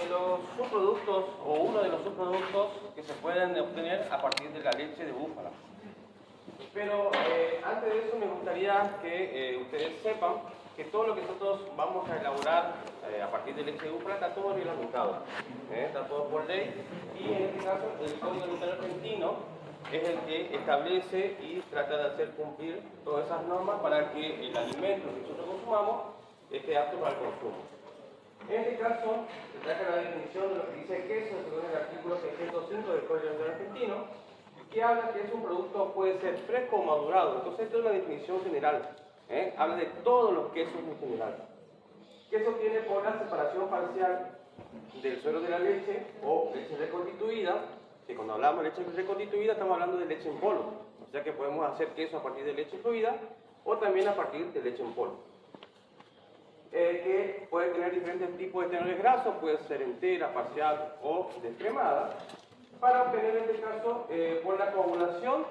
de los subproductos o uno de los subproductos que se pueden obtener a partir de la leche de búfala. Pero antes de eso me gustaría que ustedes sepan que todo lo que nosotros vamos a elaborar a partir de leche de búfala está todo reglamentado, está todo por ley, y en este caso el Código Alimentario Argentino es el que establece y trata de hacer cumplir todas esas normas para que el alimento que nosotros consumamos esté apto para el consumo. En este caso, se trata de la definición de lo que dice queso según el artículo 605 del Código Alimentario Argentino, que habla que es un producto, puede ser fresco o madurado. Entonces, esto es una definición general. Habla de todos los quesos en general. Queso viene por la separación parcial del suero de la leche o leche reconstituida, que cuando hablamos de leche reconstituida estamos hablando de leche en polvo. O sea que podemos hacer queso a partir de leche fluida o también a partir de leche en polvo. Que puede tener diferentes tipos de tenores grasos, puede ser entera, parcial o descremada, para obtener en este caso por la coagulación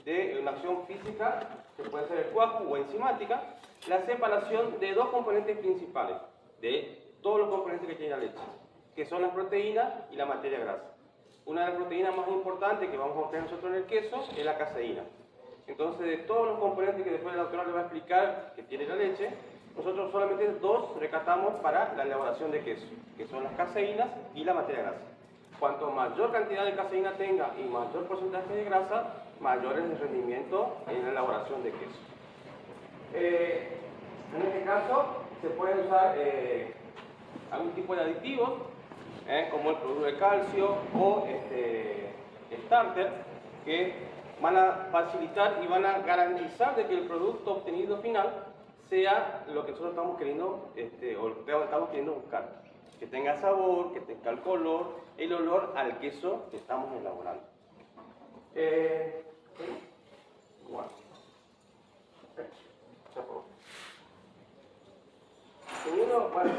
de una acción física, que puede ser el cuajo o enzimática, la separación de dos componentes principales de todos los componentes que tiene la leche, que son las proteínas y la materia grasa. Una de las proteínas más importantes que vamos a obtener nosotros en el queso es la caseína. Entonces, de todos los componentes que después la doctora le va a explicar que tiene la leche, nosotros solamente dos rescatamos para la elaboración de queso, que son las caseínas y la materia grasa. Cuanto mayor cantidad de caseína tenga y mayor porcentaje de grasa, mayor es el rendimiento en la elaboración de queso. En este caso, se pueden usar algún tipo de aditivos, como el cloruro de calcio o starter, que van a facilitar y van a garantizar de que el producto obtenido final sea lo que nosotros estamos queriendo, o lo que estamos queriendo buscar. Que tenga sabor, que tenga el color, el olor al queso que estamos elaborando. Bueno.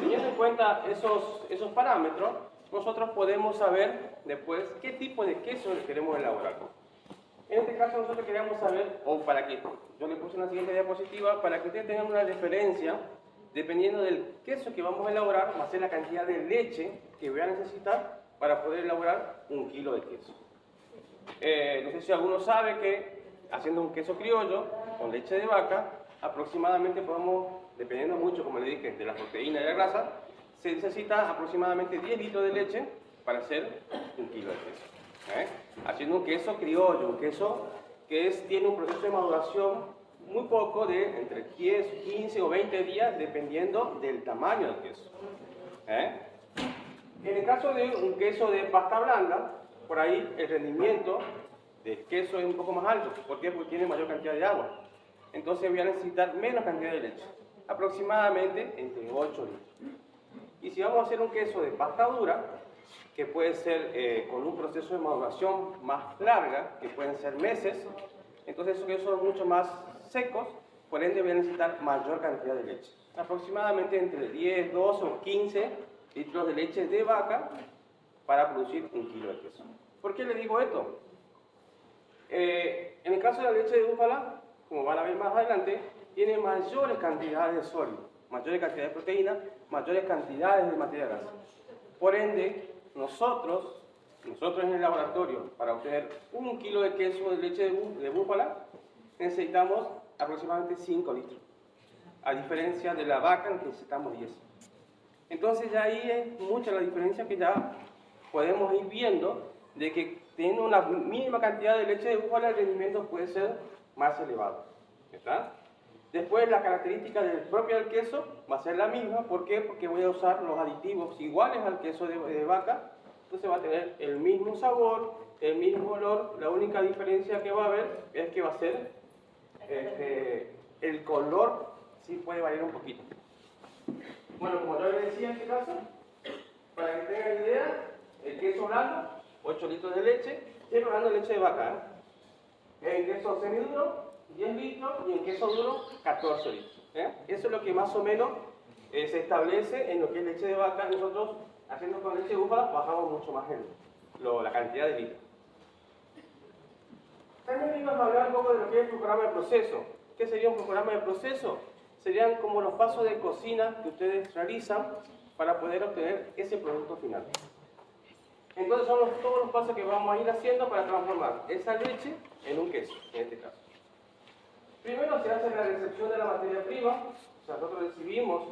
Teniendo en cuenta esos parámetros, nosotros podemos saber después qué tipo de queso queremos elaborar. En este caso nosotros queríamos saber, o para que yo le puse una siguiente diapositiva, para que ustedes tengan una referencia, dependiendo del queso que vamos a elaborar, va a ser la cantidad de leche que voy a necesitar para poder elaborar 1 kilo de queso. No sé si alguno sabe que haciendo un queso criollo con leche de vaca, aproximadamente podemos, dependiendo mucho, como le dije, de la proteína y la grasa, se necesita aproximadamente 10 litros de leche para hacer 1 kilo de queso. Haciendo un queso criollo, un queso que tiene un proceso de maduración muy poco, de entre 10, 15 o 20 días, dependiendo del tamaño del queso. En el caso de un queso de pasta blanda, por ahí el rendimiento del queso es un poco más alto. ¿Por qué? Porque tiene mayor cantidad de agua. Entonces voy a necesitar menos cantidad de leche, aproximadamente entre 8 litros. Y si vamos a hacer un queso de pasta dura, que puede ser con un proceso de maduración más larga, que pueden ser meses, entonces esos quesos son mucho más secos, por ende voy a necesitar mayor cantidad de leche. Aproximadamente entre 10, 12 o 15 litros de leche de vaca para producir 1 kilo de queso. ¿Por qué le digo esto? En el caso de la leche de búfala, como van a ver más adelante, tiene mayores cantidades de sólido, mayores cantidades de proteína, mayores cantidades de materia grasa. Por ende, nosotros en el laboratorio, para obtener 1 kilo de queso de leche de búfala, necesitamos aproximadamente 5 litros, a diferencia de la vaca en que necesitamos 10. Entonces ya ahí es mucha la diferencia que ya podemos ir viendo de que teniendo una mínima cantidad de leche de búfala el rendimiento puede ser más elevado. ¿Está? Después la característica propia del queso va a ser la misma. ¿Por qué? Porque voy a usar los aditivos iguales al queso de vaca. Entonces va a tener el mismo sabor, el mismo olor. La única diferencia que va a haber es que va a ser el color, sí puede variar un poquito. Bueno, como yo les decía en este caso, para que tengan idea, el queso blando, 8 litros de leche, estoy hablando de leche de vaca. El queso semiduro, 10 litros, y el queso duro, 14 litros. Eso es lo que más o menos se establece en lo que es leche de vaca. Nosotros, haciendo con leche de búfala, bajamos mucho más la cantidad de litros. También vamos a hablar un poco de lo que es un programa de proceso. ¿Qué sería un programa de proceso? serían como los pasos de cocina que ustedes realizan para poder obtener ese producto final. Entonces son todos los pasos que vamos a ir haciendo para transformar esa leche en un queso, en este caso. Primero se hace la recepción de la materia prima, o sea, nosotros recibimos,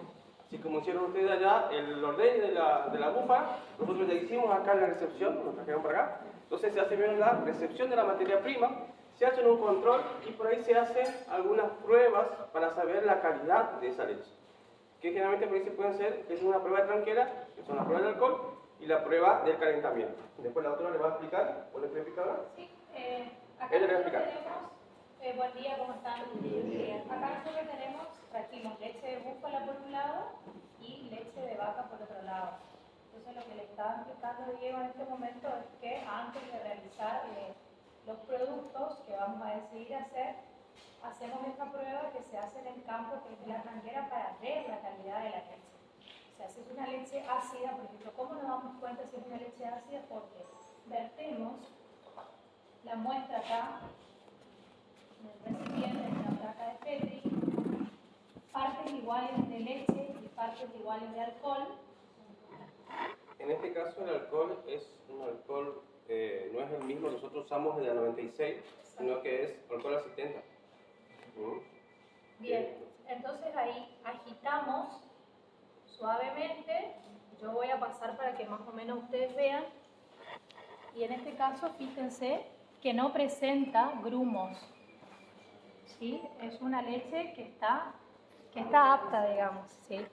así como hicieron ustedes allá, el ordeño de la búfala, nosotros ya hicimos acá en la recepción, nos trajeron para acá. Entonces se hace primero la recepción de la materia prima, se hace un control y por ahí se hacen algunas pruebas para saber la calidad de esa leche. Que generalmente por ahí se pueden hacer, que es una prueba de tranquera, que son la prueba de alcohol, y la prueba del calentamiento. Después la autora le va a explicar, ¿o le quiere explicar ahora? Sí, acá Ella le va a nosotros explicar. tenemos, buen día, ¿cómo están? Acá nosotros trajimos leche de búfala por un lado y leche de vaca por otro lado. Entonces lo que le estaba explicando Diego en este momento es que antes de realizar los productos que vamos a decidir hacer, hacemos esta prueba que se hace en el campo, que es la tranquera, para ver la calidad de la leche. O sea, si es una leche ácida, por ejemplo, ¿cómo nos damos cuenta si es una leche ácida? Porque vertemos la muestra acá en el recipiente, en una placa de Petri, partes iguales de leche y partes iguales de alcohol. En este caso el alcohol es un alcohol, no es el mismo, nosotros usamos el de 96, sino que es alcohol a 70. Bien, entonces ahí agitamos suavemente. Yo voy a pasar para que más o menos ustedes vean. Y en este caso, fíjense que no presenta grumos. ¿Sí? Es una leche que está apta, digamos. ¿Sí?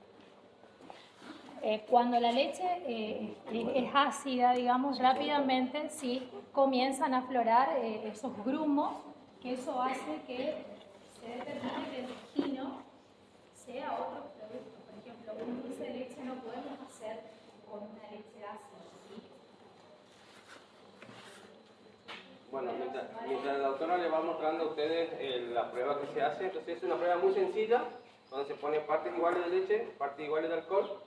Cuando la leche es ácida, digamos, rápidamente sí comienzan a aflorar esos grumos, que eso hace que se determine que el destino sea otro producto. Por ejemplo, un dulce de leche no podemos hacer con una leche ácida, ¿sí? Bueno, mientras la autora le va mostrando a ustedes la prueba que se hace, entonces es una prueba muy sencilla, donde se pone partes iguales de leche, partes iguales de alcohol,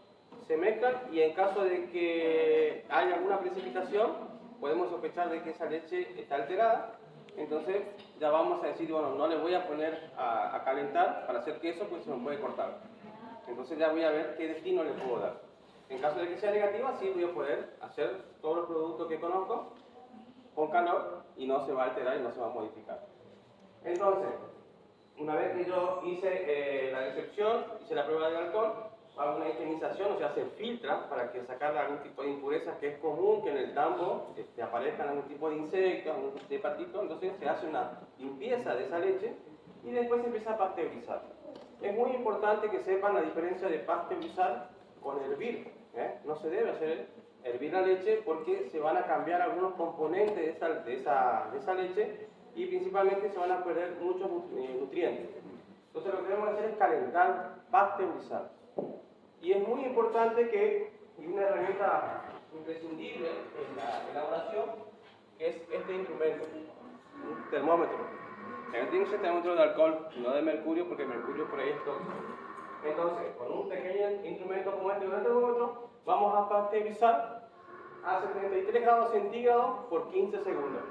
se mezclan y en caso de que haya alguna precipitación, podemos sospechar de que esa leche está alterada. Entonces ya vamos a decir, bueno, no le voy a poner a calentar para hacer queso, pues se me puede cortar. Entonces ya voy a ver qué destino le puedo dar. En caso de que sea negativa, sí voy a poder hacer todos los productos que conozco con calor y no se va a alterar y no se va a modificar. Entonces, una vez que yo hice la recepción, hice la prueba del alcohol, hago una higienización, o sea, se filtra para que sacar algún tipo de impurezas que es común que en el tambo aparezcan algún tipo de insectos, algún tipo de patito, entonces se hace una limpieza de esa leche y después se empieza a pasteurizar. Es muy importante que sepan la diferencia de pasteurizar con hervir. No se debe hacer hervir la leche porque se van a cambiar algunos componentes de esa leche y principalmente se van a perder muchos nutrientes. Entonces lo que debemos hacer es calentar, pasteurizar. Y es muy importante que, y una herramienta imprescindible en la elaboración, que es este instrumento, un termómetro. Tiene que ser termómetro de alcohol, no de mercurio, porque el mercurio por ahí es tóxico. Entonces, con un pequeño instrumento como este, un termómetro, vamos a pasteurizar a 73 grados centígrados por 15 segundos.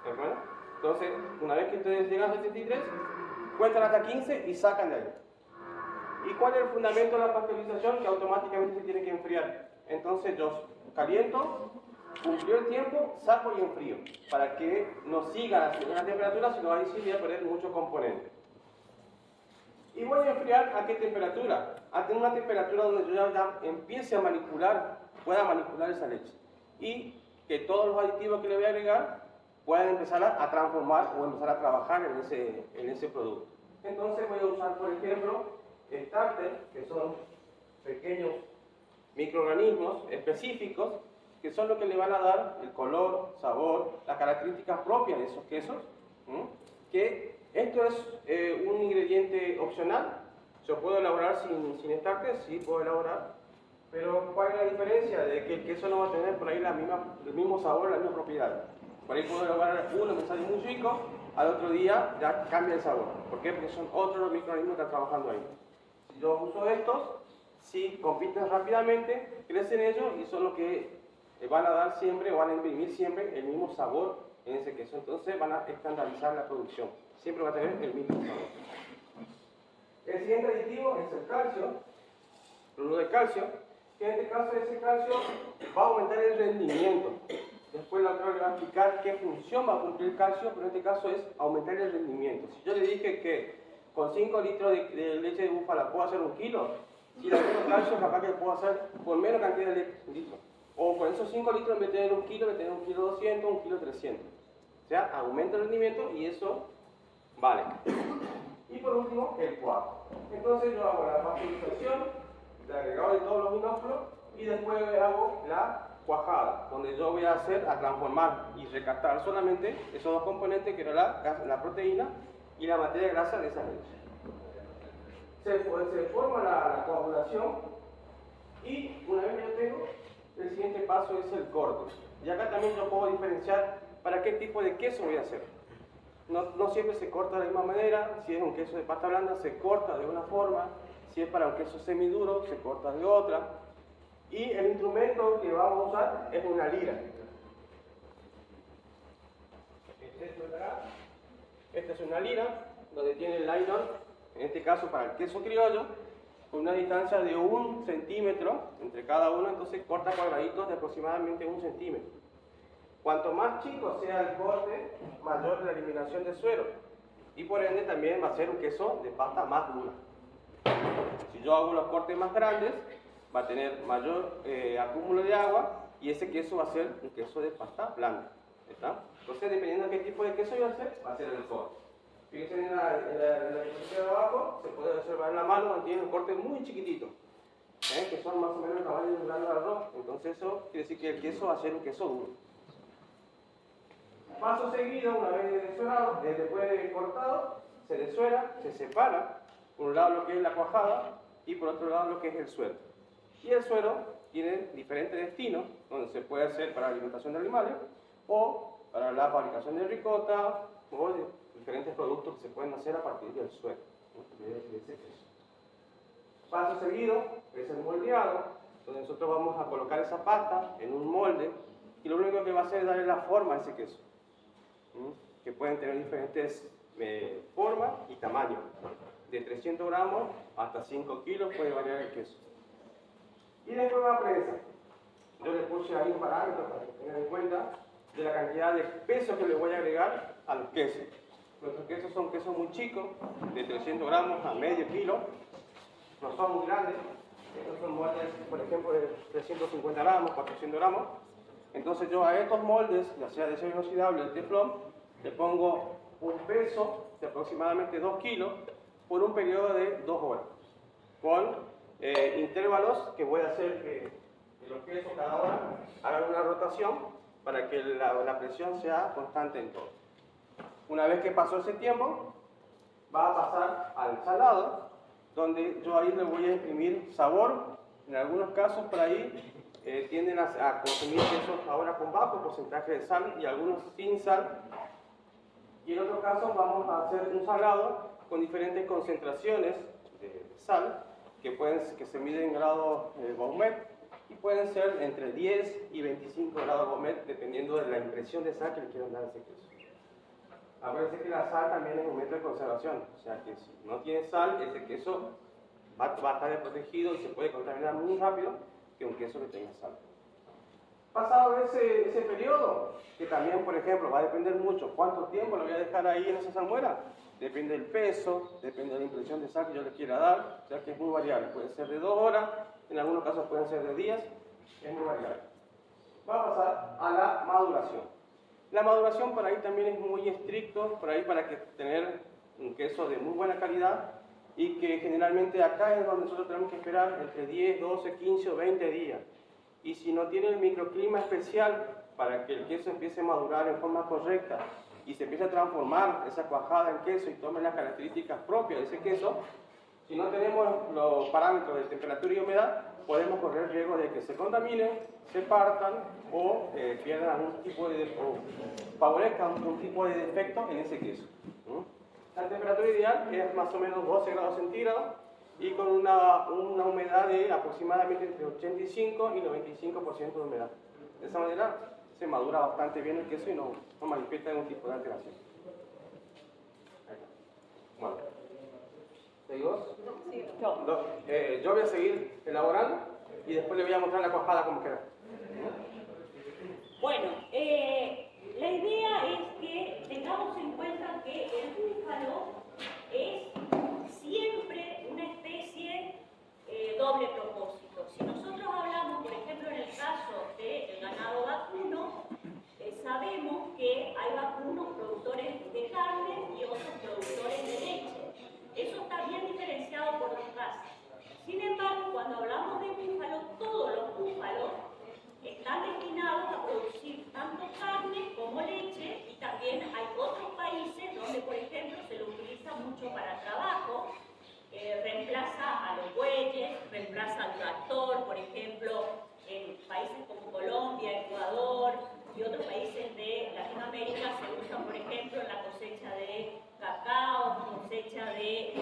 ¿De acuerdo? Entonces, una vez que ustedes llegan a 73, cuentan hasta 15 y sacan de ahí. ¿Y cuál es el fundamento de la pasteurización? Que automáticamente se tiene que enfriar. Entonces yo caliento, cumplió el tiempo, saco y enfrío, para que no siga a la temperatura, sino ahí sí voy a perder muchos componentes. Y voy a enfriar a qué temperatura? A tener una temperatura donde yo ya empiece a manipular, pueda manipular esa leche. Y que todos los aditivos que le voy a agregar puedan empezar a transformar o empezar a trabajar en ese producto. Entonces voy a usar, por ejemplo, starter, que son pequeños microorganismos específicos que son los que le van a dar el color, sabor, las características propias de esos quesos. Que esto es un ingrediente opcional. Yo puedo elaborar sin starter, sí puedo elaborar, pero ¿cuál es la diferencia? De que el queso no va a tener por ahí el mismo sabor, la misma propiedad. Por ahí puedo elaborar uno que sale muy rico, al otro día ya cambia el sabor. ¿Por qué? Porque son otros microorganismos que están trabajando ahí. Si yo uso estos, sí compiten rápidamente, crecen ellos y son los que van a dar siempre o van a imprimir siempre el mismo sabor en ese queso. Entonces van a estandarizar la producción. Siempre va a tener el mismo sabor. El siguiente aditivo es el calcio, cloruro de calcio, que en este caso ese calcio va a aumentar el rendimiento. Después la autora le va a explicar qué función va a cumplir el calcio, pero en este caso es aumentar el rendimiento. Si yo le dije que con 5 litros de leche de búfala puedo hacer 1 kilo, si le agrego calcio capaz que puedo hacer con menos cantidad de litros. O con esos 5 litros en vez de tener 1 kilo, voy a tener 1 kilo 200, 1 kilo 300. O sea, aumenta el rendimiento y eso vale. Y por último, el cuajo. Entonces yo hago la pasteurización, el agregado de todos los inóculos y después hago la cuajada, donde yo voy a transformar y rescatar solamente esos dos componentes que era la proteína y la materia grasa de esa leche. Se forma la coagulación y una vez que yo tengo, el siguiente paso es el corte. Y acá también yo puedo diferenciar para qué tipo de queso voy a hacer. No siempre se corta de la misma manera. Si es un queso de pasta blanda, se corta de una forma. Si es para un queso semiduro, se corta de otra. Y el instrumento que vamos a usar es una lira. Esta es una lira, donde tiene el nylon, en este caso para el queso criollo, con una distancia de 1 centímetro entre cada uno, entonces corta cuadraditos de aproximadamente 1 centímetro. Cuanto más chico sea el corte, mayor la eliminación de suero. Y por ende también va a ser un queso de pasta más dura. Si yo hago los cortes más grandes, va a tener mayor acúmulo de agua y ese queso va a ser un queso de pasta blanda. ¿Está? Entonces, dependiendo de qué tipo de queso yo voy a hacer, va a ser el corte. Fíjense en la diapositiva de abajo, se puede observar en la mano donde tiene un corte muy chiquitito, que son más o menos el tamaño de un grano de arroz. Entonces eso quiere decir que el queso va a ser un queso duro. Paso seguido, una vez desuerado, después de cortado, se desuera, se separa, por un lado lo que es la cuajada y por otro lado lo que es el suero. Y el suero tiene diferentes destinos, donde se puede hacer para la alimentación de animales o para la fabricación de ricota o de diferentes productos que se pueden hacer a partir del suero. Paso seguido es el moldeado, donde nosotros vamos a colocar esa pasta en un molde y lo único que va a hacer es darle la forma a ese queso, que pueden tener diferentes formas y tamaños. De 300 gramos hasta 5 kilos puede variar el queso. Y después va a prensa. Yo le puse ahí un parámetro para que tengan en cuenta de la cantidad de peso que le voy a agregar a los quesos. Nuestros quesos son quesos muy chicos, de 300 gramos a medio kilo. No son muy grandes. Estos son moldes, por ejemplo, de 350 gramos, 400 gramos. Entonces yo a estos moldes, ya sea de acero inoxidable o de teflón, le pongo un peso de aproximadamente 2 kilos por un periodo de 2 horas. Con intervalos que voy a hacer que los quesos cada hora hagan una rotación para que la presión sea constante en todo. Una vez que pasó ese tiempo, va a pasar al salado, donde yo ahí le voy a imprimir sabor. En algunos casos por ahí tienden a consumir quesos ahora con bajo porcentaje de sal y algunos sin sal. Y en otros casos vamos a hacer un salado con diferentes concentraciones de sal que se miden en grados Baumet y pueden ser entre 10 y 25 grados Baumet dependiendo de la impresión de sal que le quieran dar a ese queso. Acuérdense que la sal también es un método de conservación, o sea que si no tiene sal, ese queso va a estar desprotegido y se puede contaminar muy rápido que un queso que tenga sal. Pasado ese periodo, que también, por ejemplo, va a depender mucho cuánto tiempo lo voy a dejar ahí en esa salmuera, depende del peso, depende de la impresión de sal que yo le quiera dar, o sea que es muy variable, puede ser de 2 horas, en algunos casos pueden ser de días, es muy variable. Va a pasar a la maduración. La maduración por ahí también es muy estricto, por ahí para que tener un queso de muy buena calidad y que generalmente acá es donde nosotros tenemos que esperar entre 10, 12, 15 o 20 días. Y si no tiene el microclima especial para que el queso empiece a madurar en forma correcta y se empiece a transformar esa cuajada en queso y tome las características propias de ese queso, si no tenemos los parámetros de temperatura y humedad, podemos correr el riesgo de que se contaminen, se partan o pierdan algún tipo o favorezcan un tipo de defecto en ese queso. La temperatura ideal es más o menos 12 grados centígrados y con una humedad de aproximadamente entre 85 y 95% de humedad. De esa manera se madura bastante bien el queso y no manifiesta ningún tipo de alteración. Bueno, ¿Seguís vos? Sí. Yo voy a seguir elaborando y después le voy a mostrar la cuajada como queda. Bueno, la idea es que tengamos en cuenta que el búfalo es siempre una especie doble propósito. Si nosotros hablamos, por ejemplo, en el caso del ganado vacuno, sabemos que hay vacunos productores de carne y otros productores de leche. Eso está bien diferenciado por las razas. Sin embargo, cuando hablamos de búfalo, todos los búfalos están destinados a producir tanto carne como leche, y también hay otros países donde, por ejemplo, se lo utiliza mucho para trabajo, reemplaza a los bueyes, reemplaza al tractor, por ejemplo, en países como Colombia, Ecuador y otros países de Latinoamérica se usan, por ejemplo, en la cosecha de cacao, cosecha de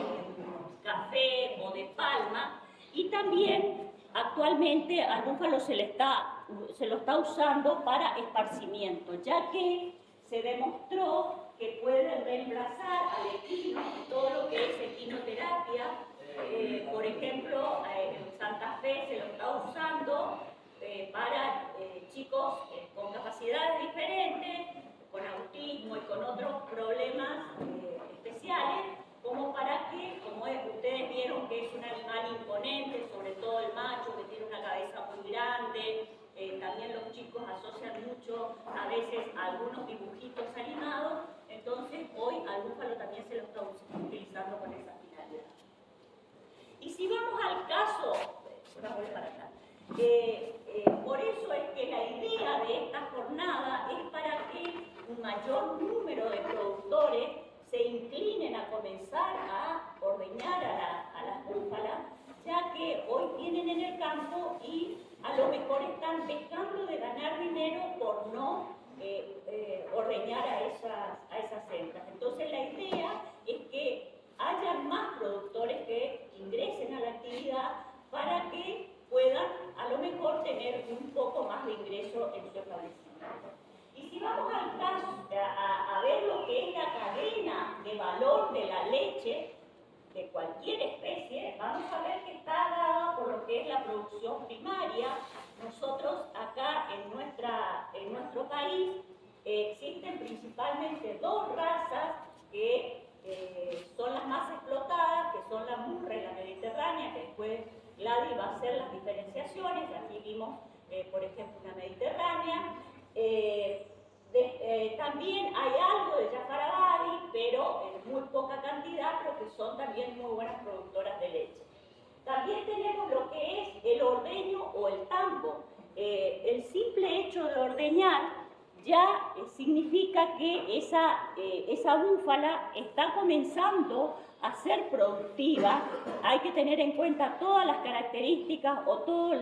café o de palma, y también actualmente al búfalo se lo está usando para esparcimiento, ya que se demostró que puede reemplazar al equino, todo lo que es equinoterapia. Por ejemplo, en Santa Fe se lo está usando para chicos con capacidades diferentes, con autismo y con otros problemas especiales, como para que, como ustedes vieron que es un animal imponente, sobre todo el macho, que tiene una cabeza muy grande, también los chicos asocian mucho a veces a algunos dibujitos animados, entonces hoy al búfalo también se lo está utilizando con esa finalidad. Y si vamos al caso, vamos para acá, por eso es que la idea de esta jornada es para que un mayor número de productores se inclinen a comenzar a ordeñar a las búfalas, ya que hoy tienen en el campo y a lo mejor están dejando de ganar dinero por no ordeñar a esas hembras. Entonces la idea es que haya más productores que ingresen a la actividad para que puedan a lo mejor tener un poco más de ingreso en su establecimiento. Y si vamos al caso, a ver lo que es la cadena de valor de la leche de cualquier especie, vamos a ver que está dada por lo que es la producción primaria. Nosotros acá en nuestro país existen principalmente dos razas que son las más explotadas, que son la murra y la mediterránea, que después Gladys va a hacer las diferenciaciones. Aquí vimos, por ejemplo, una mediterránea. También hay algo de Jafarabadi, pero en muy poca cantidad, pero que son también muy buenas productoras de leche. También tenemos lo que es el ordeño o el tambo. El simple hecho de ordeñar ya significa que esa búfala está comenzando a ser productiva. Hay que tener en cuenta todas las características o todo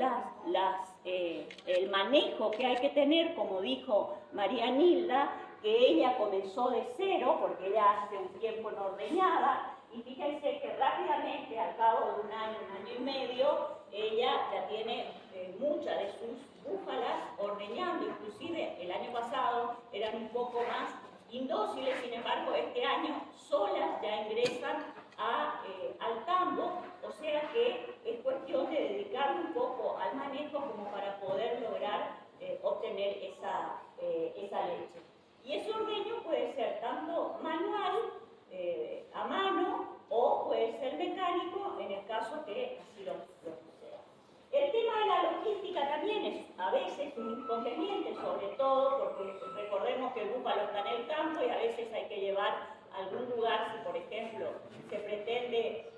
el manejo que hay que tener, como dijo María Nilda, que ella comenzó de cero porque ella hace un tiempo no ordeñaba, y fíjense que rápidamente, al cabo de un año y medio, ella ya tiene muchas de sus búfalas ordeñando. Inclusive el año pasado eran un poco más indóciles, sin embargo este año solas ya ingresan al tambo, o sea que es cuestión de dedicar un poco al manejo como para poder lograr obtener esa leche. Y ese ordeño puede ser tanto manual, a mano, o puede ser mecánico en el caso que así lo sea. El tema de la logística también es a veces un inconveniente, sobre todo porque recordemos que el búfalo está en el campo y a veces hay que llevar a algún lugar. Si por ejemplo se pretende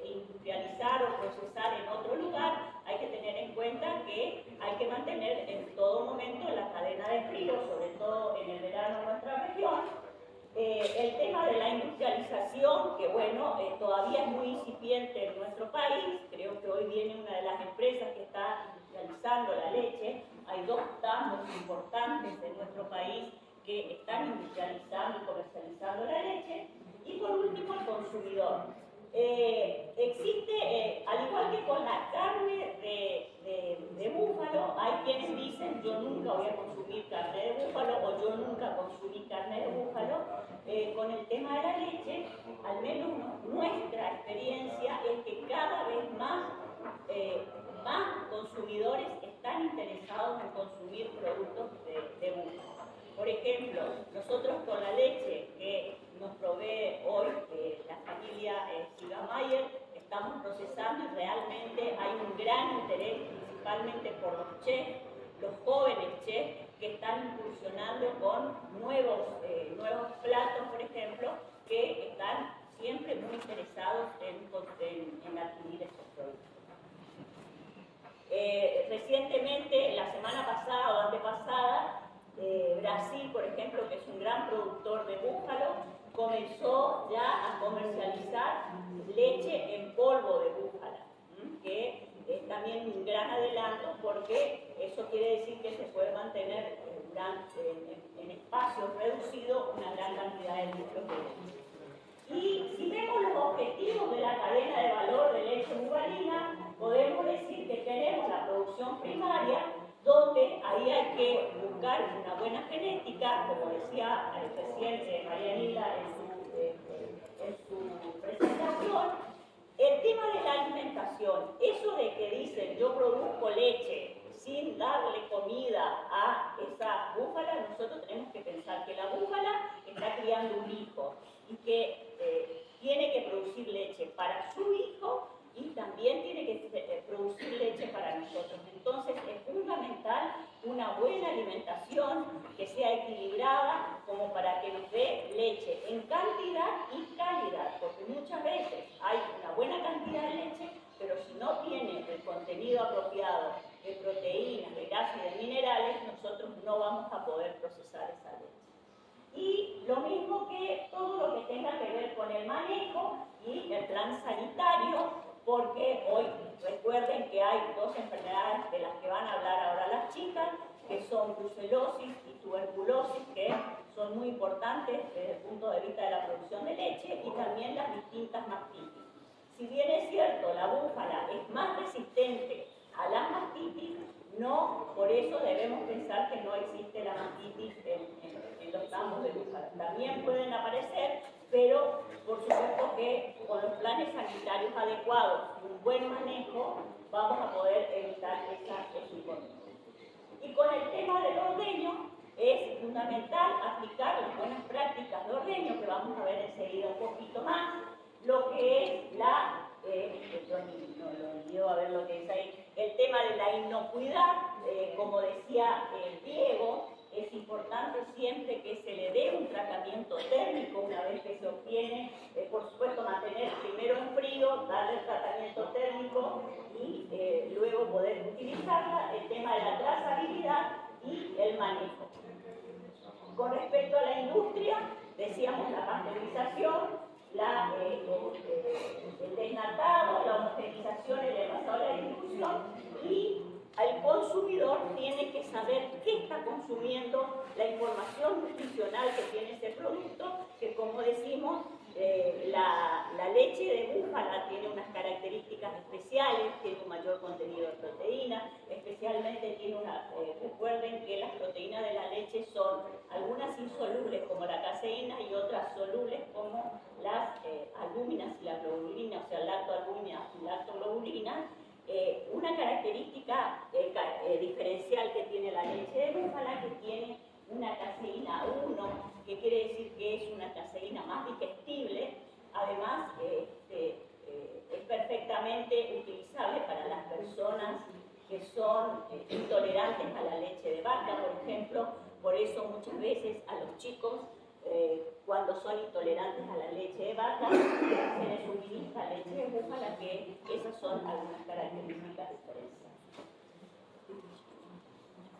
industrializar o procesar en otro lugar, hay que tener en cuenta que hay que mantener en todo momento la cadena de frío, sobre todo en el verano en nuestra región. El tema de la industrialización, que bueno, todavía es muy incipiente en nuestro país. Creo que hoy viene una de las empresas que está industrializando la leche. Hay dos tambos importantes en nuestro país que están industrializando y comercializando la leche. Y por último, el consumidor. Existe, al igual que con la carne de búfalo, hay quienes dicen yo nunca voy a consumir carne de búfalo o yo nunca consumí carne de búfalo. con el tema de la leche, al menos nuestra experiencia es que cada vez más consumidores están interesados en consumir productos de búfala. Por ejemplo, nosotros con la leche que nos provee hoy la familia Siegamayer, estamos procesando y realmente hay un gran interés, principalmente por los chefs, los jóvenes chefs, que están incursionando con nuevos platos, por ejemplo, que están siempre muy interesados en adquirir estos productos. Recientemente, la semana pasada o antepasada, Brasil, por ejemplo, que es un gran productor de búfalo, comenzó ya a comercializar leche en polvo de búfala, que es también un gran adelanto porque eso quiere decir que se puede mantener en espacios reducidos una gran cantidad de litros de leche. Y si vemos los objetivos de la cadena de valor de leche bubalina, podemos decir que tenemos la producción primaria, donde ahí hay que buscar una buena genética, como decía recién Marianila en su presentación. El tema de la alimentación, eso de que dicen yo produzco leche sin darle comida a esa búfala, nosotros tenemos que pensar que la búfala está criando un hijo y que tiene que producir leche para su hijo y también tiene que producir leche para nosotros. Entonces es fundamental una buena alimentación que sea equilibrada como para que nos dé leche en cantidad y calidad, porque muchas veces hay una buena cantidad de leche, pero si no tiene el contenido apropiado de proteínas, de grasas y de minerales, nosotros no vamos a poder procesar esa leche. Y lo mismo que todo lo que tenga que ver con el manejo y el plan sanitario, porque hoy recuerden que hay dos enfermedades de las que van a hablar ahora las chicas, que son brucelosis y tuberculosis, que son muy importantes desde el punto de vista de la producción de leche, y también las distintas mastitis. Si bien es cierto, la búfala es más resistente a la mastitis, no por eso debemos pensar que no existe la mastitis en los tambos de búfala. También pueden aparecer, pero por supuesto que con los planes sanitarios adecuados y un buen manejo vamos a poder evitar ese inconveniente. Y con el tema del ordeño es fundamental aplicar las buenas prácticas de ordeño, que vamos a ver enseguida un poquito más, lo que es el tema de la inocuidad, como decía Diego, es importante siempre que se le dé un tratamiento térmico una vez que se obtiene, por supuesto mantener primero en frío, darle el tratamiento térmico y luego poder utilizarla, el tema de la trazabilidad y el manejo. Con respecto a la industria, decíamos la pasteurización, el desnatado, la homogenización, el envasado, la distribución, y el consumidor tiene que saber qué está consumiendo, la información nutricional que tiene ese producto, que como decimos, la leche de búfala tiene unas características especiales, tiene un mayor contenido de proteína, especialmente tiene recuerden que las proteínas de la leche son algunas insolubles como la caseína y otras solubles como las albúminas y la globulina, o sea, lactoalbúmina y lactoglobulina. Una característica diferencial que tiene la leche de búfala, que tiene una caseína 1, que quiere decir que es una caseína más digestible, además es perfectamente utilizable para las personas que son intolerantes a la leche de vaca, por ejemplo. Por eso muchas veces a los chicos, cuando son intolerantes a la leche de vaca, se les suministra leche de búfala, que esas son algunas características diferenciales.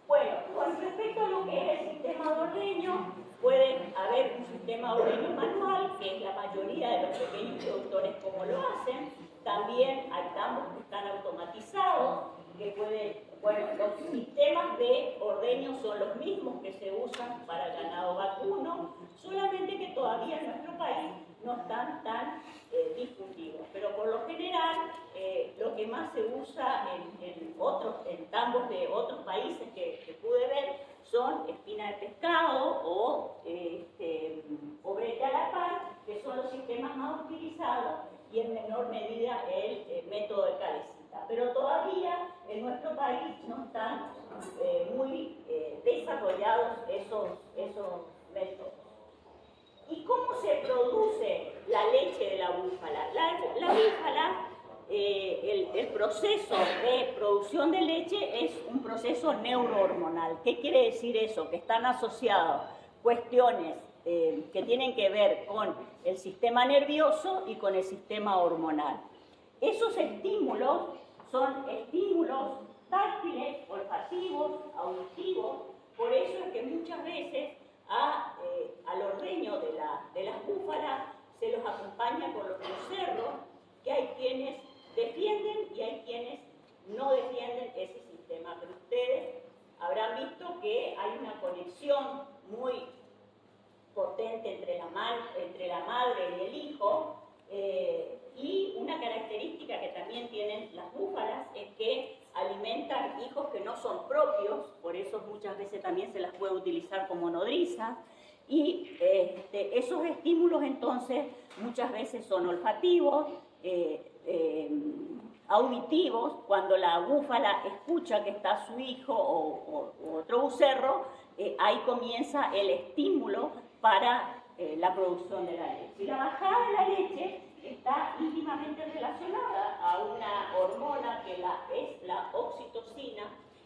Bueno, con respecto a lo que es el sistema de ordeño, puede haber un sistema de ordeño manual, que es la mayoría de los pequeños productores como lo hacen. También hay tambos que están automatizados, que los sistemas de ordeño son los mismos que se usan para el ganado vacuno, solamente que todavía en nuestro país no están tan difundidos. Pero por lo general, lo que más se usa en tambos de otros países que pude ver son espina de pescado o breta medida el método de calecita. Pero todavía en nuestro país no están muy desarrollados esos métodos. ¿Y cómo se produce la leche de la búfala? La búfala, el proceso de producción de leche es un proceso neurohormonal. ¿Qué quiere decir eso? Que están asociados cuestiones que tienen que ver con el sistema nervioso y con el sistema hormonal. Esos estímulos son estímulos táctiles, olfativos, auditivos. Por eso es que muchas veces al ordeño de las búfalas se los acompaña con los cerdos, que hay quienes defienden y hay quienes no defienden ese sistema. Pero ustedes habrán visto que hay una conexión muy potente entre la madre y el hijo, y una característica que también tienen las búfalas es que alimentan hijos que no son propios, por eso muchas veces también se las puede utilizar como nodrizas, y esos estímulos entonces muchas veces son olfativos, auditivos. Cuando la búfala escucha que está su hijo o otro becerro, ahí comienza el estímulo para la producción de la leche. Y la bajada de la leche está íntimamente relacionada a una hormona que es la oxitocina,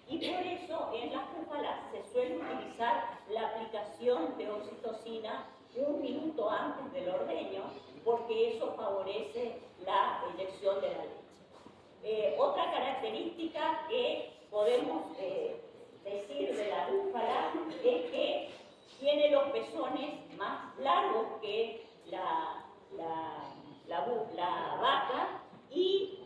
y por eso en las búfalas se suele utilizar la aplicación de oxitocina un minuto antes del ordeño, porque eso favorece la eyección de la leche. Otra característica que podemos decir de la búfala es que tiene los pezones más largos que la vaca, y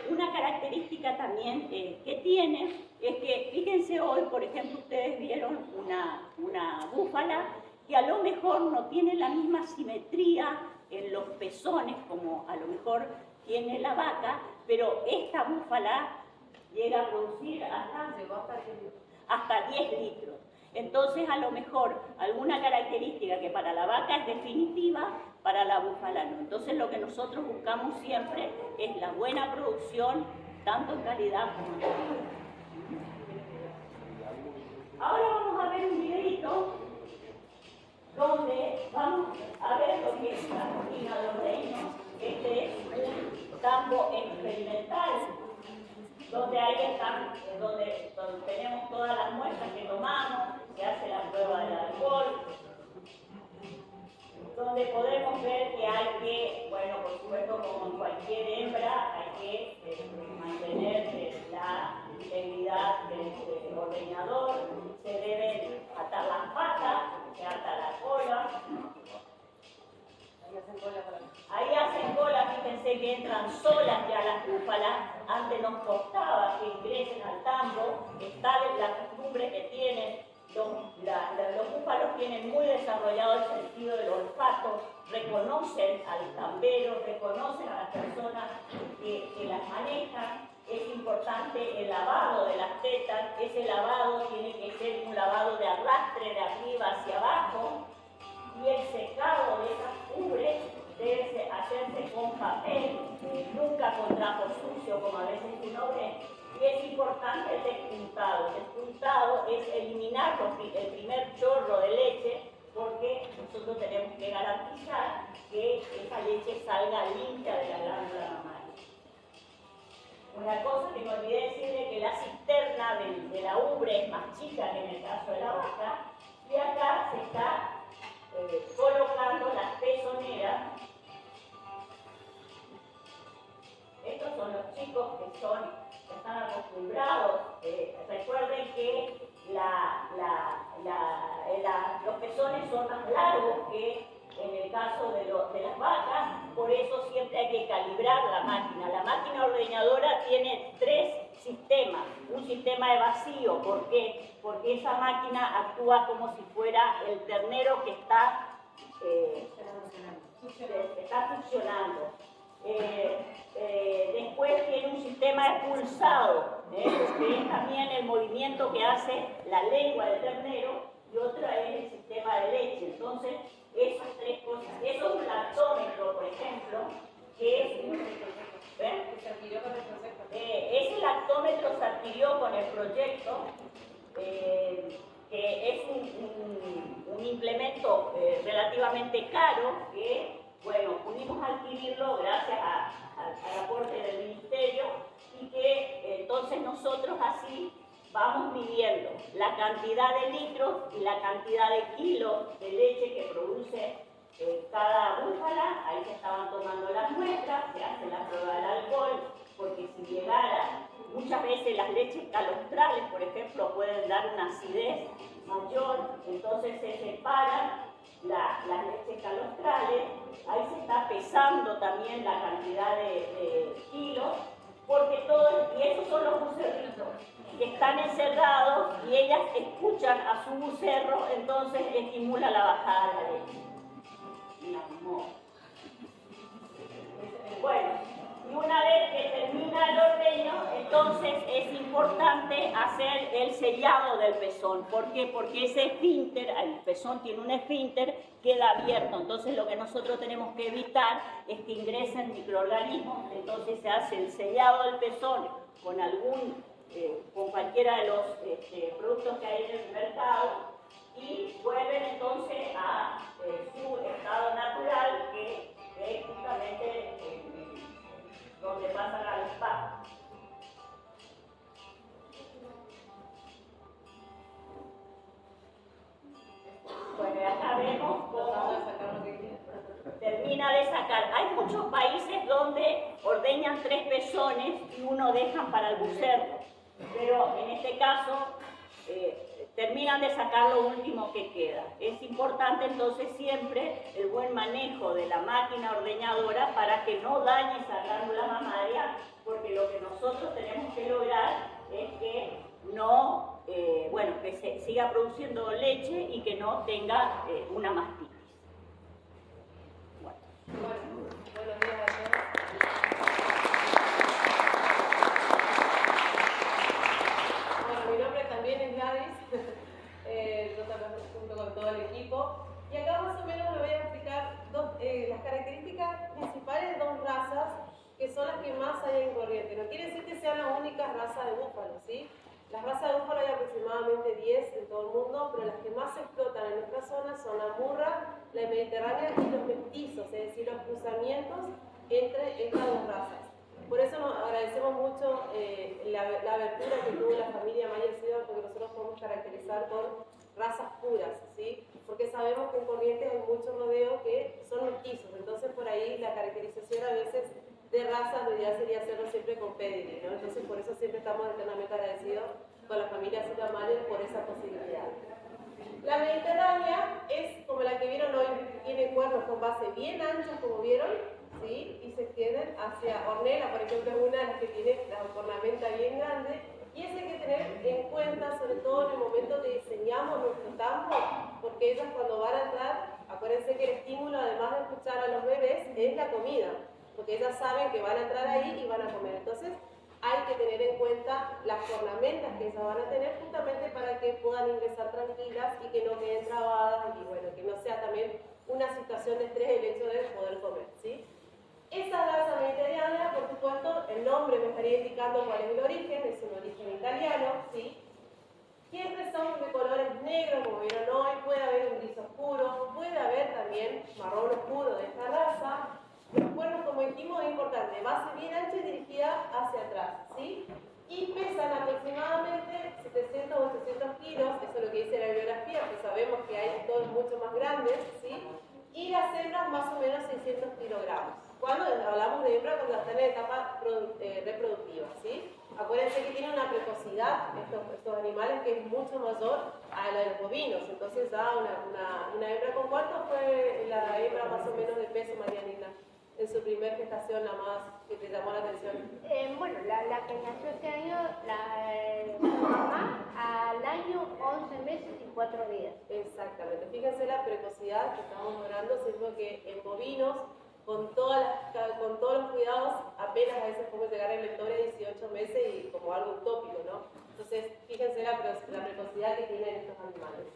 una característica también que tiene es que, fíjense hoy, por ejemplo, ustedes vieron una búfala que a lo mejor no tiene la misma simetría en los pezones como a lo mejor tiene la vaca, pero esta búfala llega a producir hasta 10 litros. Entonces, a lo mejor alguna característica que para la vaca es definitiva, para la búfala no. Entonces, lo que nosotros buscamos siempre es la buena producción, tanto en calidad como en cantidad. Ahora vamos a ver un videito donde vamos a ver lo que es la rutina de ordeño. Este es un campo experimental donde tenemos todas las muestras que tomamos, se hace la prueba del alcohol, donde podemos ver que hay que, bueno, por supuesto, como en cualquier hembra, hay que mantener la integridad del ordeñador, se deben atar las patas, se ata la cola. Ahí hacen cola, fíjense que entran solas ya las búfalas. Antes nos costaba que ingresen al tambo, está la costumbre que tienen. Los búfalos tienen muy desarrollado el sentido del olfato, reconocen al tambero, reconocen a las personas que las manejan. Es importante el lavado de las tetas. Ese lavado tiene que ser un lavado de arrastre de arriba hacia abajo, y el secado de esas ubres debe hacerse con papel, nunca con trapo sucio, como a veces uno ve. Y es importante el despuntado. El despuntado es eliminar el primer chorro de leche, porque nosotros tenemos que garantizar que esa leche salga limpia de la glándula mamaria. Una cosa que me olvidé decirle, que la cisterna de la ubre es más chica que en el caso de la vaca, y acá se está colocando las pezoneras. Estos son los chicos que están acostumbrados. Recuerden que los pezones son más largos que en el caso de las vacas, por eso siempre hay que calibrar la máquina. La máquina ordeñadora tiene 3 sistemas. Un sistema de vacío, ¿por qué? Porque esa máquina actúa como si fuera el ternero que está funcionando. Después tiene un sistema de pulsado, que es también el movimiento que hace la lengua del ternero, y otra es el sistema de leche. Entonces, esas 3 cosas. Eso es un lactómetro, por ejemplo, que es un... ese lactómetro se adquirió con el proyecto, que es un implemento relativamente caro, que, bueno, pudimos adquirirlo gracias al aporte del Ministerio, y que entonces nosotros así vamos midiendo la cantidad de litros y la cantidad de kilos de leche que produce cada búfala. Ahí se estaban tomando las muestras, se hace la prueba del alcohol, porque si llegara, muchas veces las leches calostrales, por ejemplo, pueden dar una acidez mayor, entonces se separan las leches calostrales. Ahí se está pesando también la cantidad de kilos, porque y esos son los bucerritos que están encerrados y ellas escuchan a su bucerro, entonces estimula la bajada de la leche. Bueno, y una vez que termina el ordeño, entonces es importante hacer el sellado del pezón. ¿Por qué? Porque ese esfínter, el pezón tiene un esfínter, queda abierto. Entonces lo que nosotros tenemos que evitar es que ingresen microorganismos. Entonces se hace el sellado del pezón con con cualquiera de los productos que hay en el mercado, y vuelven entonces a su estado natural, que es justamente donde pasan a los pastos. Bueno, y acá vemos cómo termina de sacar. Hay muchos países donde ordeñan 3 pezones y uno dejan para el bucerro, pero en este caso terminan de sacar lo último que queda. Es importante entonces siempre el buen manejo de la máquina ordeñadora para que no dañe esa glándula mamaria, porque lo que nosotros tenemos que lograr es que no, que se siga produciendo leche y que no tenga una mastitis. Buenos días a todos. Bueno, mi nombre también es Gladys, yo también junto con todo el equipo, y acá más o menos le voy a explicar las características principales de 2 razas que son las que más hay en Corrientes. No quiere decir que sean las únicas razas de búfalo, ¿sí? Las razas de búfalo hay aproximadamente 10 en todo el mundo, pero las que más se explotan en nuestra zona son la murra, la mediterránea y los mestizos, es decir, los cruzamientos entre estas 2 razas. Por eso nos agradecemos mucho la abertura que tuvo la familia Mayer Silva, porque nosotros podemos caracterizar por razas puras, ¿sí? Porque sabemos que en Corrientes hay muchos rodeos que son mestizos, entonces por ahí la caracterización a veces de razas lo ideal sería hacerlo siempre con pedigree, ¿no? Entonces por eso siempre estamos eternamente agradecidos con la familia Silva Mayer por esa posibilidad. La mediterránea es como la que vieron hoy, tiene cuernos con base bien anchos como vieron, ¿sí? Y se extienden hacia Ornella, por ejemplo, es una de las que tiene la ornamenta bien grande, y eso hay que tener en cuenta, sobre todo en el momento que diseñamos nuestro tambo, porque ellas cuando van a entrar, acuérdense que el estímulo, además de escuchar a los bebés, es la comida, porque ellas saben que van a entrar ahí y van a comer. Entonces, hay que tener en cuenta las ornamentas que ellas van a tener justamente para que puedan ingresar tranquilas y que no queden trabadas y bueno, que no sea también una situación de estrés el hecho de poder comer, ¿sí? Esta raza mediterránea, por supuesto, el nombre me estaría indicando cuál es el origen, es un origen italiano, ¿sí? Siempre son de colores negros, como vieron hoy, puede haber un gris oscuro, puede haber también marrón oscuro de esta raza. Los cuernos, como dijimos, es importante, base bien ancha y dirigida hacia atrás, ¿sí? Y pesan aproximadamente 700 o 800 kilos, eso es lo que dice la bibliografía, pues sabemos que hay todos mucho más grandes, ¿sí? Y las hembras más o menos 600 kilogramos. Cuando hablamos de hembra, cuando están en etapa reproductiva, ¿sí? Acuérdense que tienen una precocidad, estos animales, que es mucho mayor a la de los bovinos. Entonces, da una hembra. ¿Con cuánto fue la hembra más o menos de peso, Marianina, en su primer gestación, la más que te llamó la atención? Bueno, la que nació este año, la mamá, al año 11 meses y 4 días. Exactamente. Fíjense la precocidad que estamos logrando, siendo que en bovinos, con todos los cuidados, apenas a veces podemos llegar en lectores de 18 meses y como algo utópico, ¿no? Entonces, fíjense la precocidad que tienen estos animales.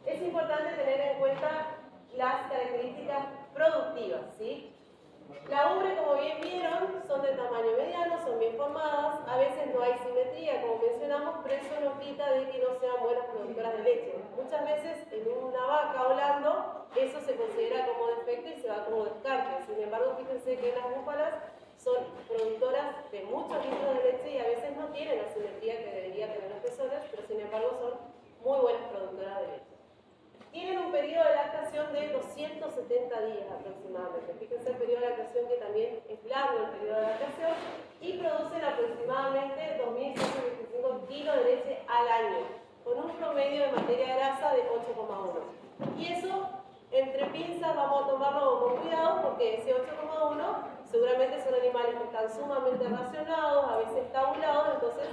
Es importante tener en cuenta las características productivas, ¿sí? La ubre, como bien vieron, son de tamaño mediano, son bien formadas, a veces no hay simetría, como mencionamos, pero eso no quita de que no sean buenas productoras de leche. Muchas veces en una vaca hablando, eso se considera como defecto y se va como descarte. Sin embargo, fíjense que las búfalas son productoras de muchos litros de leche y a veces no tienen la simetría que debería tener los pezones, pero sin embargo son muy buenas productoras de leche. Tienen un periodo de lactación de 270 días aproximadamente. Fíjense el periodo de lactación que también es largo el periodo de lactación y producen aproximadamente 2.125 kilos de leche al año, con un promedio de materia grasa de 8,1. Y eso, entre pinzas, vamos a tomarlo con cuidado porque ese 8,1 seguramente son animales que están sumamente racionados, a veces tabulados, entonces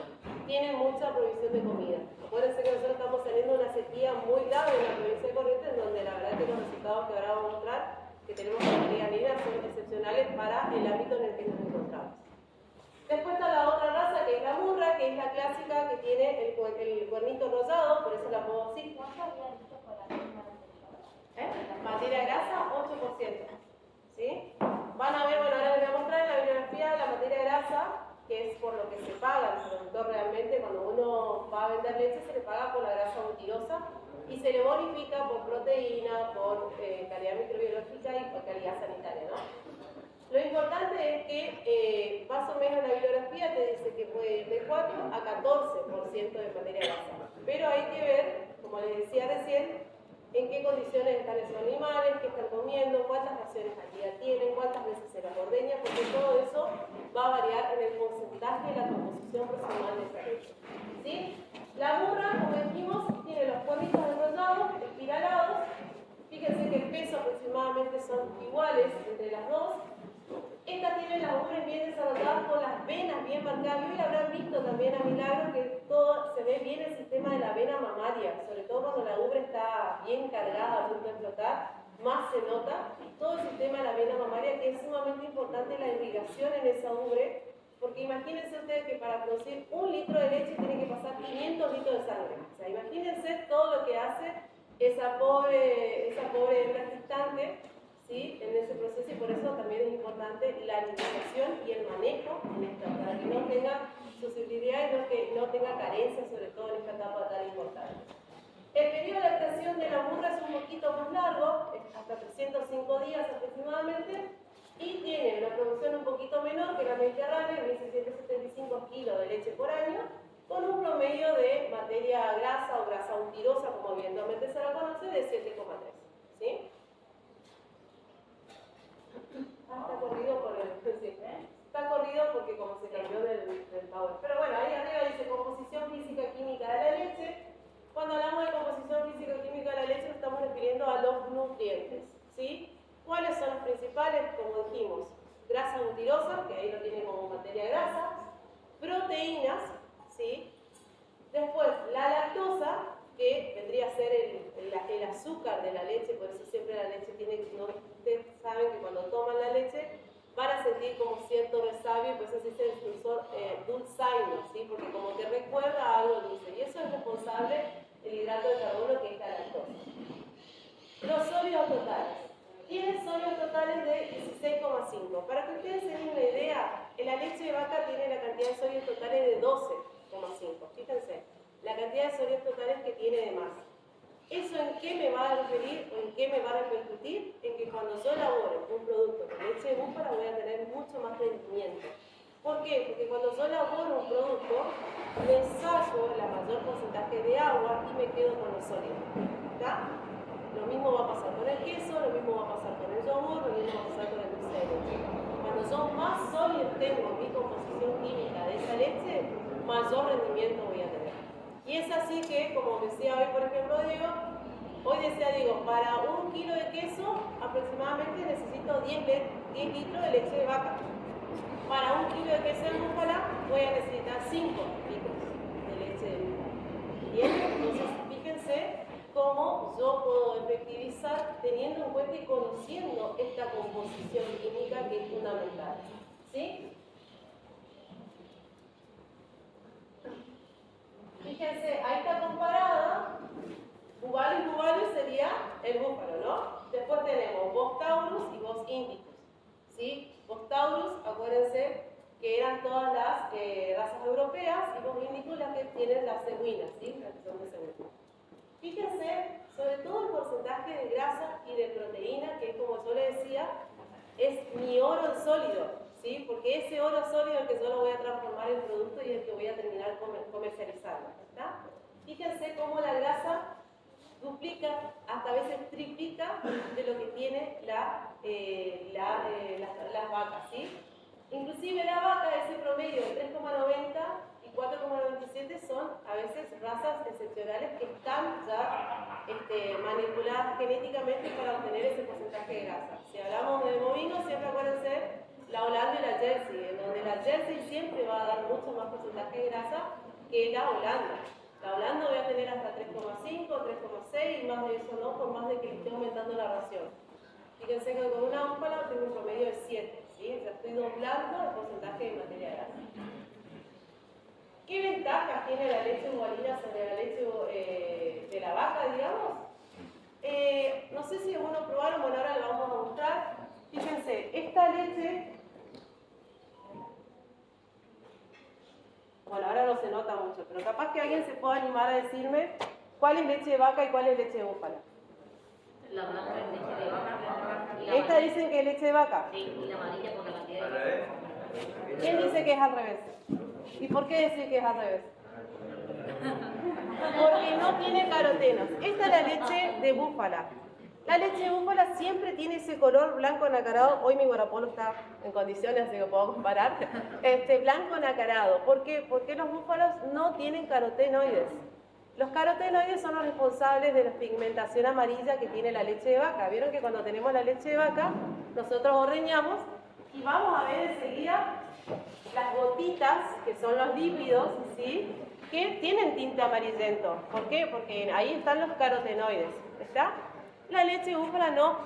tienen mucha provisión de comida. Acuérdense que nosotros estamos saliendo de una sequía muy grave en la provincia de Corrientes, en donde la verdad que los resultados que ahora vamos a mostrar, que tenemos materia negra, son excepcionales para el ámbito en el que nos encontramos. Después está la otra raza, que es la murra, que es la clásica que tiene el cuernito rosado, por eso la puedo decir. Materia grasa, 8%. ¿Sí? Van a ver, bueno, ahora les voy a mostrar en la bibliografía la materia grasa, que es por lo que se paga el productor realmente. Cuando uno va a vender leche se le paga por la grasa mentirosa y se le bonifica por proteína, por calidad microbiológica y por calidad sanitaria, ¿no? Lo importante es que más o menos la bibliografía te dice que puede ir de 4 a 14% de materia grasa, pero hay que ver, como les decía recién, en qué condiciones están esos animales, qué están comiendo, cuántas raciones al día tienen, cuántas veces se las ordeña, porque todo eso va a variar en el porcentaje y la composición personal de esa leche. ¿Sí? La burra, como dijimos, tiene los cuernitos enrollados, espiralados. Fíjense que el peso aproximadamente son iguales entre las dos. Estas tienen las ubres bien desarrolladas con las venas bien marcadas. Y hoy habrán visto también a Milagro que todo se ve bien el sistema de la vena mamaria, sobre todo cuando la ubre está bien cargada a punto de explotar, más se nota todo el sistema de la vena mamaria, que es sumamente importante la irrigación en esa ubre, porque imagínense ustedes que para producir 1 litro de leche tiene que pasar 500 litros de sangre. O sea, imagínense todo lo que hace esa pobre hembra gestante, ¿sí? En ese proceso, y por eso también es importante la alimentación y el manejo en esta, para que no tenga susceptibilidad y que no tenga carencia, sobre todo en esta etapa tan importante. El periodo de lactación de la burra es un poquito más largo, hasta 305 días aproximadamente, y tiene una producción un poquito menor que la mediterránea, 1.675 kilos de leche por año, con un promedio de materia grasa o grasa utirosa, como eventualmente se la conoce, de 7,3. ¿Sí? Está corrido por el... Sí, está corrido porque como se cambió del power. Pero bueno, ahí arriba dice composición física-química de la leche. Cuando hablamos de composición física-química de la leche nos estamos refiriendo a los nutrientes. ¿Sí? ¿Cuáles son los principales? Como dijimos, grasa utirosa, que ahí lo tiene como materia grasa, proteínas, ¿sí? Después la lactosa, que vendría a ser el azúcar de la leche, por eso siempre la leche tiene, ustedes saben que cuando toman la leche van a sentir como cierto resabio, pues así se dice el dulzor dulzaino, ¿sí? Porque como que recuerda a algo dulce, y eso es responsable el hidrato de carbono, que es la lactosa. Los sólidos totales. Tienen sólidos totales de 16,5. Para que ustedes se den una idea, la leche de vaca tiene la cantidad de sólidos totales de 12,5. Fíjense, la cantidad de sólidos totales que tiene de más. ¿Eso en qué me va a referir o en qué me va a repercutir? En que cuando yo elabore un producto con leche de búfala voy a tener mucho más rendimiento. ¿Por qué? Porque cuando yo elaboro un producto, le saco la mayor porcentaje de agua y me quedo con los sólidos. ¿Está? Lo mismo va a pasar con el queso, lo mismo va a pasar con el yogur, lo mismo va a pasar con el dulce de leche. Cuando yo más sólidos tengo en mi composición química de esa leche, mayor rendimiento voy a tener. Y es así que, como decía hoy, por ejemplo, Diego, para 1 kilo de queso aproximadamente necesito 10 litros de leche de vaca. Para 1 kilo de queso de búfala voy a necesitar 5 litros de leche de búfala. Bien, entonces fíjense cómo yo puedo efectivizar teniendo en cuenta y conociendo esta composición química que es fundamental. ¿Sí? Fíjense, ahí está comparada, Bubalus sería el búfalo, ¿no? Después tenemos Bos taurus y Bos indicus, ¿sí? porcentaje de grasa y de proteína, que es como yo le decía, es mi oro sólido, ¿sí? Porque ese oro sólido es el que yo lo voy a transformar en producto y el que voy a terminar comercializando, ¿está? Fíjense cómo la grasa duplica, hasta a veces triplica de lo que tiene las vacas, ¿sí? Inclusive la vaca, ese promedio de 3,90 y 4,97 son a veces razas excepcionales que están ya manipuladas genéticamente para obtener ese porcentaje de grasa. Si hablamos de bovinos, siempre acuérdense la Holanda y la Jersey, en donde la Jersey siempre va a dar mucho más porcentaje de grasa que la Holanda. La Holanda voy a tener hasta 3,5, 3,6 y más de eso no, por más de que esté aumentando la ración. Fíjense que con una búfala tengo un promedio de 7, ¿sí? Ya estoy doblando el porcentaje de materia grasa. ¿Qué ventajas tiene la leche bovina sobre la leche de la vaca, digamos? No sé si algunos probaron, bueno, ahora la vamos a mostrar. Fíjense, esta leche, bueno, ahora no se nota mucho, pero capaz que alguien se pueda animar a decirme cuál es leche de vaca y cuál es leche de búfala. La blanca es leche de vaca. Esta dicen que es leche de vaca. Sí, y la amarilla por la cantidad de... ¿Quién dice que es al revés? ¿Y por qué decir que es al revés? Porque no tiene carotenos. Esta es la leche de búfala. La leche de búfala siempre tiene ese color blanco nacarado. Hoy mi guarapolo está en condiciones, así que puedo comparar. Blanco nacarado. ¿Por qué? Porque los búfalos no tienen carotenoides. Los carotenoides son los responsables de la pigmentación amarilla que tiene la leche de vaca. Vieron que cuando tenemos la leche de vaca, nosotros ordeñamos y vamos a ver enseguida las gotitas, que son los lípidos, ¿sí? Que tienen tinte amarillento. ¿Por qué? Porque ahí están los carotenoides. ¿Está? La leche de búfala no.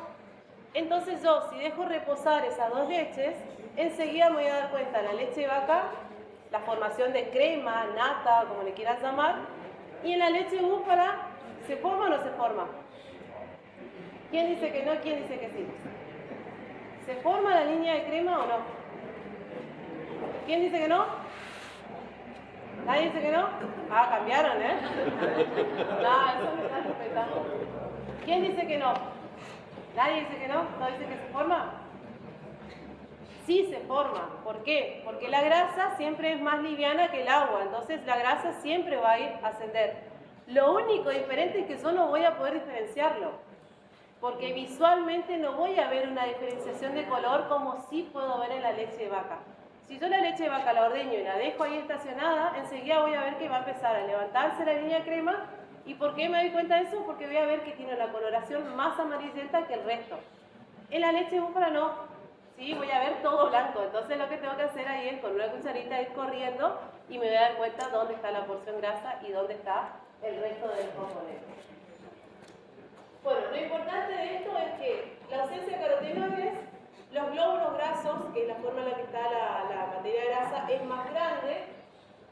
Entonces yo, si dejo reposar esas dos leches, enseguida me voy a dar cuenta, la leche de vaca, la formación de crema, nata, como le quieras llamar, y en la leche de búfala, ¿se forma o no se forma? ¿Quién dice que no? ¿Quién dice que sí? ¿Se forma la línea de crema o no? ¿Quién dice que no? ¿Nadie dice que no? Ah, cambiaron, ¿eh? No, eso me está respetando. ¿Quién dice que no? ¿Nadie dice que no? ¿No dice que se forma? Sí se forma. ¿Por qué? Porque la grasa siempre es más liviana que el agua, entonces la grasa siempre va a ir a ascender. Lo único diferente es que yo no voy a poder diferenciarlo, porque visualmente no voy a ver una diferenciación de color como sí puedo ver en la leche de vaca. Si yo la leche de vaca la ordeño y la dejo ahí estacionada, enseguida voy a ver que va a empezar a levantarse la línea de crema. ¿Y por qué me doy cuenta de eso? Porque voy a ver que tiene una coloración más amarillenta que el resto. En la leche de búfala no. Sí, voy a ver todo blanco. Entonces lo que tengo que hacer ahí es con una cucharita ir corriendo y me voy a dar cuenta dónde está la porción grasa y dónde está el resto de los componentes. Bueno, lo importante de esto es que la ausencia de carotenoides, los glóbulos grasos, que es la forma en la que está la materia grasa, es más grande,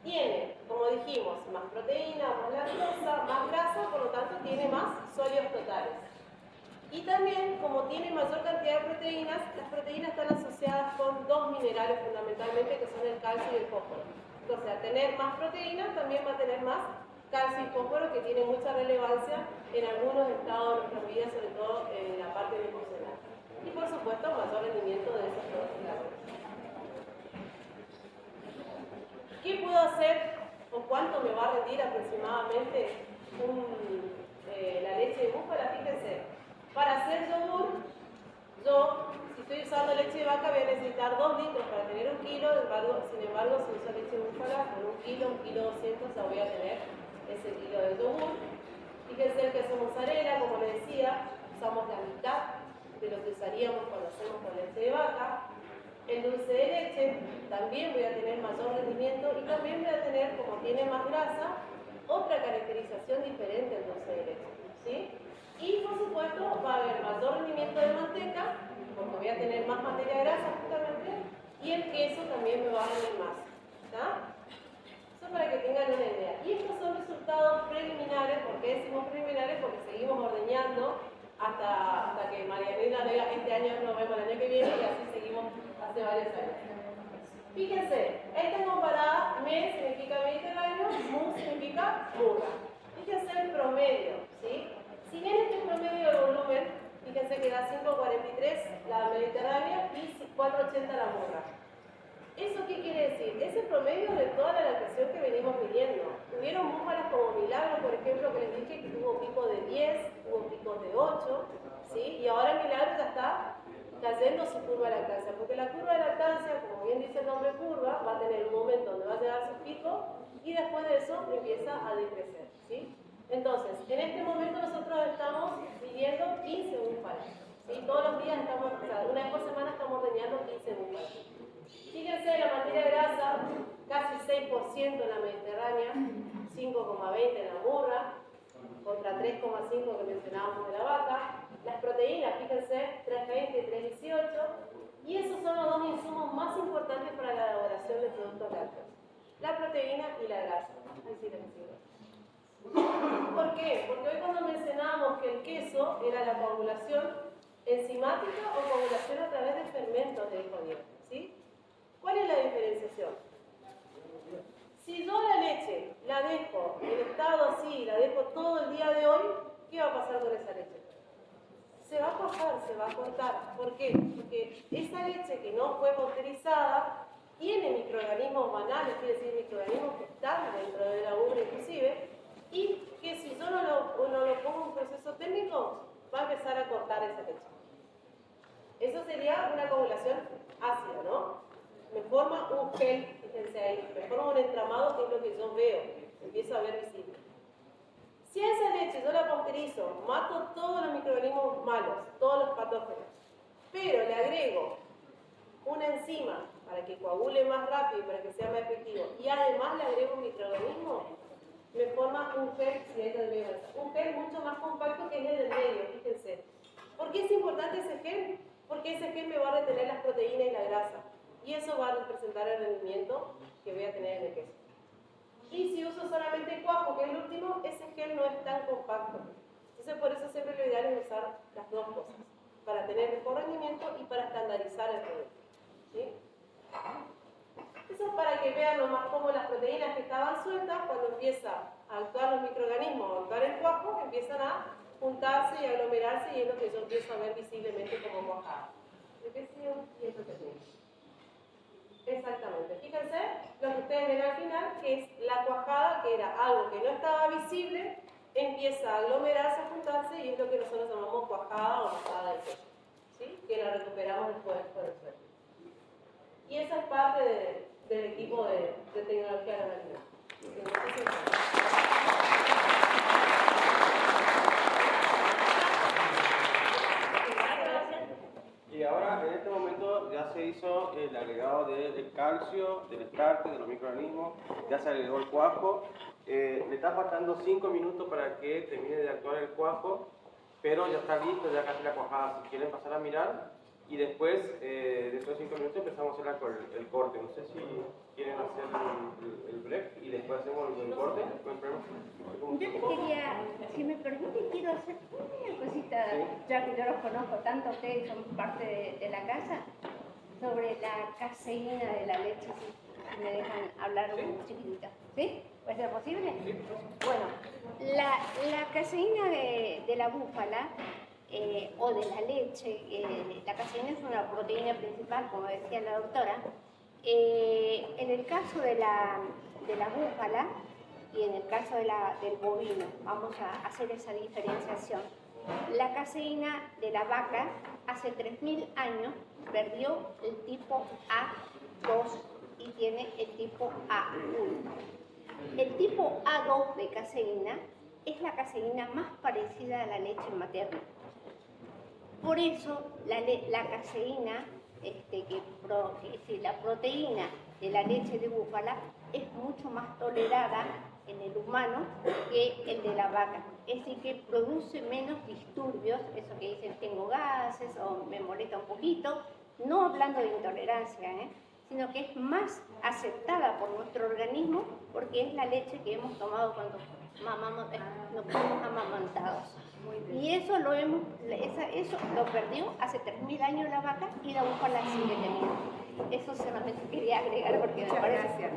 tiene, como dijimos, más proteína, más lactosa, más grasa, por lo tanto tiene más sólidos totales. Y también, como tiene mayor cantidad de proteínas, las proteínas están asociadas con dos minerales fundamentalmente, que son el calcio y el fósforo. Entonces, al tener más proteínas, también va a tener más calcio y fósforo, que tiene mucha relevancia en algunos estados de nuestra vida, sobre todo en la parte nutricional. Y por supuesto, mayor rendimiento de esos productos. ¿Qué puedo hacer o cuánto me va a rendir aproximadamente la leche de búfala? Fíjense. Para hacer yogur, yo, si estoy usando leche de vaca, voy a necesitar 2 litros para tener 1 kilo, sin embargo, si uso leche de búfala, con 1 kilo, 1 kilo 200, ya voy a tener ese kilo de yogur. Fíjense el queso mozzarella, como les decía, usamos la mitad de lo que usaríamos cuando hacemos con leche de vaca. El dulce de leche, también voy a tener mayor rendimiento y también voy a tener, como tiene más grasa, otra caracterización diferente del dulce de leche, ¿sí? Y por supuesto va a haber mayor rendimiento de manteca, porque voy a tener más materia grasa justamente, y el queso también me va a rendir más. ¿Está? Eso para que tengan una idea. Y estos son resultados preliminares. ¿Por qué decimos preliminares? Porque seguimos ordeñando hasta que Marianela diga este año nos vemos el año que viene y así seguimos hace varios años. Fíjense, esta comparada, me significa mediterráneo, mu significa murra. Fíjense el promedio, ¿sí? Si bien este promedio 80 la murra. ¿Eso qué quiere decir? Es el promedio de toda la lactación que venimos midiendo. Hubieron búfalas como Milagro, por ejemplo, que les dije que tuvo picos de 10, tuvo picos de 8, ¿sí? Y ahora Milagro ya está cayendo su curva de lactancia, porque la curva de lactancia, como bien dice el nombre curva, va a tener un momento donde va a llegar su pico y después de eso empieza a decrecer, ¿sí? Entonces, en este momento nosotros estamos midiendo 15 búfalas, ¿sí? Todos los días estamos, o sea, una vez por semana estamos ordeñando 15 búfalas. Fíjense, la materia grasa, casi 6% en la Mediterránea, 5,20 en la murra, contra 3,5 que mencionábamos de la vaca. Las proteínas, fíjense, 3,20 y 3,18. Y esos son los dos insumos más importantes para la elaboración de productos lácteos. La proteína y la grasa. Ahí sí les sigo. ¿Por qué? Porque hoy cuando mencionábamos que el queso era la coagulación enzimática o coagulación a través de fermentos, de dijo Diego, ¿sí? ¿Cuál es la diferenciación? Si yo la leche la dejo en estado así, la dejo todo el día de hoy, ¿qué va a pasar con esa leche? Se va a cuajar, se va a cortar. ¿Por qué? Porque esa leche que no fue pasteurizada tiene microorganismos banales, quiere decir microorganismos que están dentro de la ubre inclusive, y que si yo no lo pongo en un proceso técnico, va a empezar a cortar esa leche. Eso sería una coagulación ácida, ¿no? Me forma un gel, fíjense ahí, me forma un entramado que es lo que yo veo, empiezo a ver visible. Si a esa leche yo la pasteurizo, mato todos los microorganismos malos, todos los patógenos, pero le agrego una enzima para que coagule más rápido y para que sea más efectivo, y además le agrego un microorganismo, me forma un gel, si hay un gel mucho más compacto que es el del medio, fíjense. ¿Por qué es importante ese gel? Porque ese gel me va a retener las proteínas y la grasa. Y eso va a representar el rendimiento que voy a tener en el queso. Y si uso solamente cuajo, que es el último, ese gel no es tan compacto. Entonces por eso siempre lo ideal es usar las dos cosas, para tener mejor rendimiento y para estandarizar el producto, ¿sí? Eso es para que vean nomás cómo las proteínas que estaban sueltas, cuando empieza a actuar los microorganismos, a actuar el cuajo, empiezan a juntarse y aglomerarse, y es lo que yo empiezo a ver visiblemente como cuajada. Y eso termina. Exactamente. Fíjense lo que ustedes ven al final, que es la cuajada, que era algo que no estaba visible, empieza a aglomerarse, a juntarse, y es lo que nosotros llamamos cuajada o masada del queso, ¿sí? Que la recuperamos después con el suelo. Y esa es parte del equipo de tecnología de la máquina. Y ahora, en este momento, ya se hizo el agregado del calcio, del estarce, de los microorganismos, ya se agregó el cuajo. Le está faltando 5 minutos para que termine de actuar el cuajo, pero ya está listo, ya casi la cuajada. Si quieren pasar a mirar, y después, de esos 5 minutos, empezamos a hacer el corte. No sé si quieren hacer el break y después hacemos el corte. Yo te quería, si me permite, quiero hacer una cosita, ya que yo los conozco tanto, ustedes son parte de la casa, sobre la caseína de la leche, si me dejan hablar un chiquitito. ¿Sí? ¿Puede ser posible? Sí. Bueno, la caseína de la búfala o de la leche, la caseína es una proteína principal, como decía la doctora. En el caso de la búfala y en el caso del bovino, vamos a hacer esa diferenciación. La caseína de la vaca hace 3.000 años perdió el tipo A2 y tiene el tipo A1. El tipo A2 de caseína es la caseína más parecida a la leche materna. Por eso la caseína, la proteína de la leche de búfala es mucho más tolerada en el humano que el de la vaca. Es decir, que produce menos disturbios, eso que dicen tengo gases o me molesta un poquito, no hablando de intolerancia, sino que es más aceptada por nuestro organismo porque es la leche que hemos tomado cuando nos fuimos amamantados. Y eso lo perdió hace 3.000 años la vaca y la búfala sigue teniendo. Eso solamente quería agregar porque me parece que es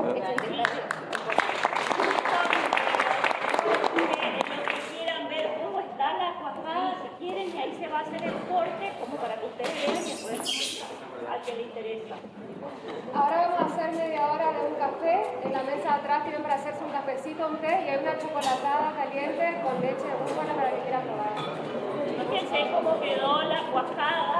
Los que quieran ver cómo está la cuajada, si quieren, y ahí se va a hacer el corte, como para que ustedes vean y después al que le interesa. Ahora vamos a hacer media hora de un café. En la mesa de atrás tienen para hacerse un cafecito, un té y hay una chocolatada caliente con leche de búfala para que quiera probar. Fíjense cómo quedó la cuajada